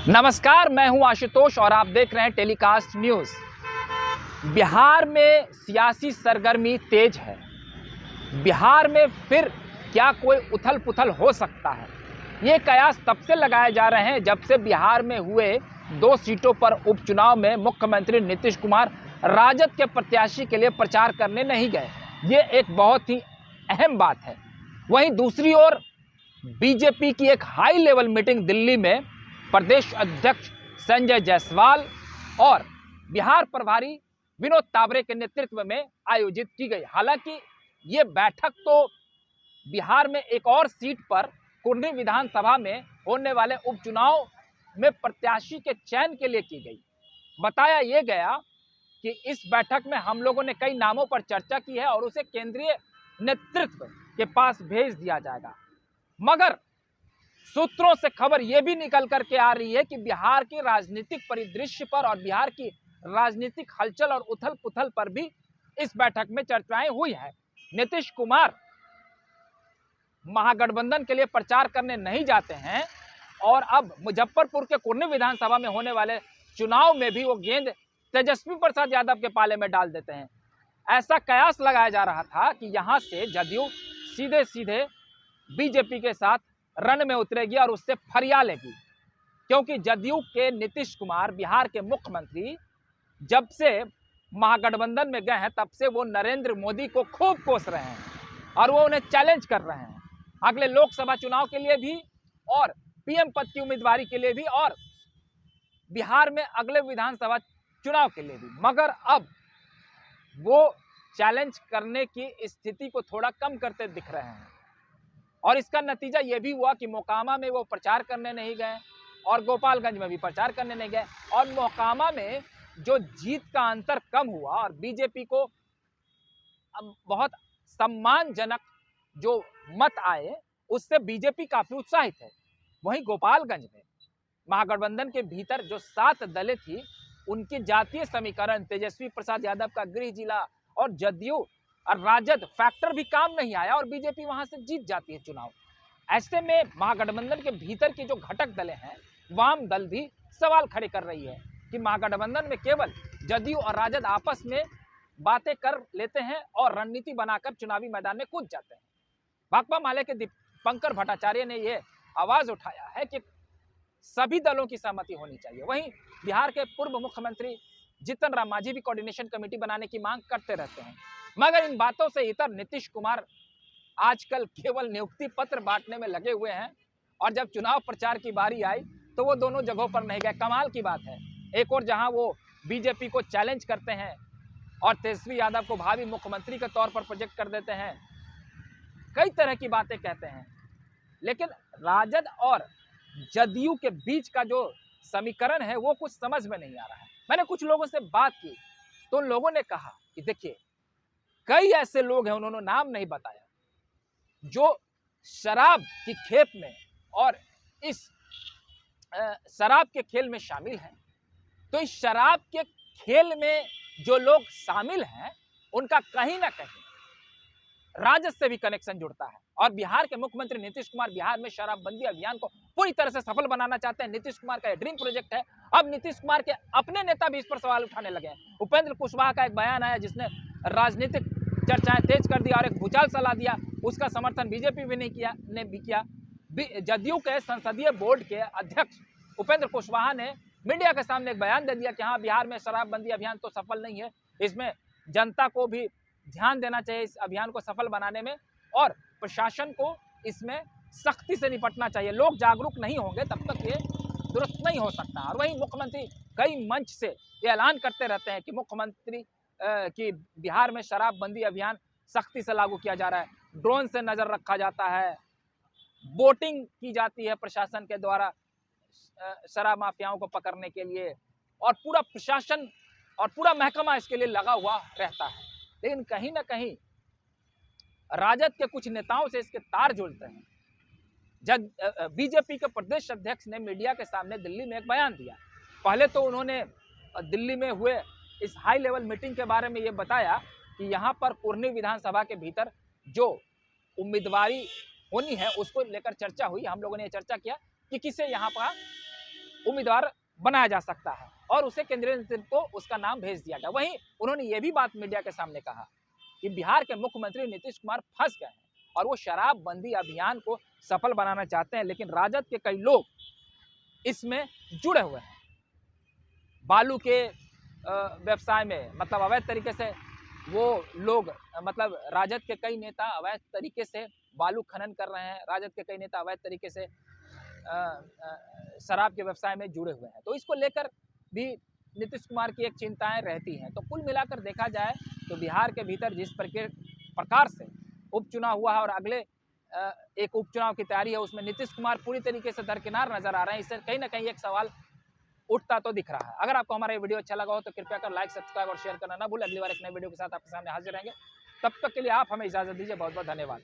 नमस्कार, मैं हूं आशुतोष और आप देख रहे हैं टेलीकास्ट न्यूज़। बिहार में सियासी सरगर्मी तेज है। बिहार में फिर क्या कोई उथल पुथल हो सकता है? ये कयास तब से लगाए जा रहे हैं जब से बिहार में हुए 2 सीटों पर उपचुनाव में मुख्यमंत्री नीतीश कुमार राजद के प्रत्याशी के लिए प्रचार करने नहीं गए। ये एक बहुत ही अहम बात है। वहीं दूसरी ओर बीजेपी की एक हाई लेवल मीटिंग दिल्ली में प्रदेश अध्यक्ष संजय जायसवाल और बिहार प्रभारी विनोद तावरे के नेतृत्व में आयोजित की गई। हालांकि ये बैठक तो बिहार में एक और सीट पर कुर्नी विधानसभा में होने वाले उपचुनाव में प्रत्याशी के चयन के लिए की गई। बताया यह गया कि इस बैठक में हम लोगों ने कई नामों पर चर्चा की है और उसे केंद्रीय नेतृत्व के पास भेज दिया जाएगा। मगर सूत्रों से खबर यह भी निकल करके आ रही है कि बिहार के राजनीतिक परिदृश्य पर और बिहार की राजनीतिक हलचल और उथल पुथल पर भी इस बैठक में चर्चाएं हुई है। नीतीश कुमार महागठबंधन के लिए प्रचार करने नहीं जाते हैं और अब मुजफ्फरपुर के कुर्नी विधानसभा में होने वाले चुनाव में भी वो गेंद तेजस्वी प्रसाद यादव के पाले में डाल देते हैं। ऐसा कयास लगाया जा रहा था कि यहां से जदयू सीधे सीधे बीजेपी के साथ रन में उतरेगी और उससे फरिया लेगी, क्योंकि जदयू के नीतीश कुमार बिहार के मुख्यमंत्री जब से महागठबंधन में गए हैं तब से वो नरेंद्र मोदी को खूब कोस रहे हैं और वो उन्हें चैलेंज कर रहे हैं अगले लोकसभा चुनाव के लिए भी और पीएम पद की उम्मीदवारी के लिए भी और बिहार में अगले विधानसभा चुनाव के लिए भी। मगर अब वो चैलेंज करने की स्थिति को थोड़ा कम करते दिख रहे हैं और इसका नतीजा ये भी हुआ कि मोकामा में वो प्रचार करने नहीं गए और गोपालगंज में भी प्रचार करने नहीं गए और मोकामा में जो जीत का अंतर कम हुआ और बीजेपी को बहुत सम्मानजनक जो मत आए उससे बीजेपी काफी उत्साहित है। वहीं गोपालगंज में महागठबंधन के भीतर जो 7 दलें थी उनकी जातीय समीकरण, तेजस्वी प्रसाद यादव का गृह जिला और जदयू और राजद फैक्टर भी काम नहीं आया और बीजेपी वहां से जीत जाती है चुनाव। ऐसे में महागठबंधन के भीतर की जो घटक दलें हैं, वाम दल भी सवाल खड़े कर रही है कि महागठबंधन में केवल जदयू और राजद आपस में बातें कर लेते हैं और रणनीति बनाकर चुनावी मैदान में कूद जाते हैं। भाकपा माले के दीपंकर भट्टाचार्य ने यह आवाज उठाया है कि सभी दलों की सहमति होनी चाहिए। वहीं बिहार के पूर्व मुख्यमंत्री जीतन राम मांझी भी कोऑर्डिनेशन कमेटी बनाने की मांग करते रहते हैं। मगर इन बातों से इतर नीतीश कुमार आजकल केवल नियुक्ति पत्र बांटने में लगे हुए हैं और जब चुनाव प्रचार की बारी आई तो वो दोनों जगहों पर नहीं गए। कमाल की बात है, एक और जहां वो बीजेपी को चैलेंज करते हैं और तेजस्वी यादव को भावी मुख्यमंत्री के तौर पर प्रोजेक्ट कर देते हैं, कई तरह की बातें कहते हैं, लेकिन राजद और जदयू के बीच का जो समीकरण है वो कुछ समझ में नहीं आ रहा है। मैंने कुछ लोगों से बात की तो उन लोगों ने कहा कि देखिए, कई ऐसे लोग हैं, उन्होंने नाम नहीं बताया, जो शराब की खेप में और इस शराब के खेल में शामिल हैं। तो इस शराब के खेल में जो लोग शामिल हैं उनका कहीं ना कहीं राजद से भी कनेक्शन जुड़ता है और बिहार के मुख्यमंत्री नीतीश कुमार बिहार में शराबबंदी अभियान को पूरी तरह से सफल बनाना चाहते हैं। नीतीश कुमार का यह ड्रीम प्रोजेक्ट है। अब नीतीश कुमार के अपने नेता भी इस पर सवाल उठाने लगे हैं। उपेंद्र कुशवाहा का एक बयान आया जिसने राजनीतिक चर्चाएं तेज कर दिया और एक भूचाल चला दिया। उसका समर्थन बीजेपी भी नहीं किया ने भी किया। जदयू के संसदीय बोर्ड के अध्यक्ष उपेंद्र कुशवाहा ने मीडिया के सामने एक बयान दे दिया कि हाँ, बिहार में शराबबंदी अभियान तो सफल नहीं है, इसमें जनता को भी ध्यान देना चाहिए इस अभियान को सफल बनाने में और प्रशासन को इसमें सख्ती से निपटना चाहिए। लोग जागरूक नहीं होंगे तब तक ये दुरुस्त नहीं हो सकता। और वहीं मुख्यमंत्री कई मंच से ये ऐलान करते रहते हैं कि मुख्यमंत्री कि बिहार में शराबबंदी अभियान सख्ती से लागू किया जा रहा है, ड्रोन से नजर रखा जाता है, बोटिंग की जाती है प्रशासन के द्वारा शराब माफियाओं को पकड़ने के लिए और पूरा प्रशासन और पूरा महकमा इसके लिए लगा हुआ रहता है। लेकिन कहीं ना कहीं राजद के कुछ नेताओं से इसके तार जुड़ते हैं। जब बीजेपी के प्रदेश अध्यक्ष ने मीडिया के सामने दिल्ली में एक बयान दिया, पहले तो उन्होंने दिल्ली में हुए इस हाई लेवल मीटिंग के बारे में ये बताया कि यहाँ पर कुर्नी विधानसभा के भीतर जो उम्मीदवारी होनी है उसको लेकर चर्चा हुई। हम लोगों ने ये चर्चा किया कि किसे यहाँ पर उम्मीदवार बनाया जा सकता है और उसे केंद्रीय नेतृत्व को उसका नाम भेज दिया गया। वहीं उन्होंने ये भी बात मीडिया के सामने कहा कि बिहार के मुख्यमंत्री नीतीश कुमार फंस गए हैं और वो शराबबंदी अभियान को सफल बनाना चाहते हैं, लेकिन राजद के कई लोग इसमें जुड़े हुए हैं। बालू के व्यवसाय में मतलब अवैध तरीके से वो लोग मतलब राजद के कई नेता अवैध तरीके से बालू खनन कर रहे हैं, राजद के कई नेता अवैध तरीके से शराब के व्यवसाय में जुड़े हुए हैं। तो इसको लेकर भी नीतीश कुमार की एक चिंताएं रहती हैं। तो कुल मिलाकर देखा जाए तो बिहार के भीतर जिस प्रकार से उपचुनाव हुआ है और अगले एक उपचुनाव की तैयारी है, उसमें नीतीश कुमार पूरी तरीके से दरकिनार नजर आ रहे हैं। इससे कहीं ना कहीं एक सवाल उठता तो दिख रहा है। अगर आपको हमारा ये वीडियो अच्छा लगा हो तो कृपया कर लाइक, सब्सक्राइब और शेयर करना ना भूलें। अगली बार एक नए वीडियो के साथ आपके सामने हाजिर रहेंगे। तब तक के लिए आप हमें इजाजत दीजिए। बहुत बहुत धन्यवाद।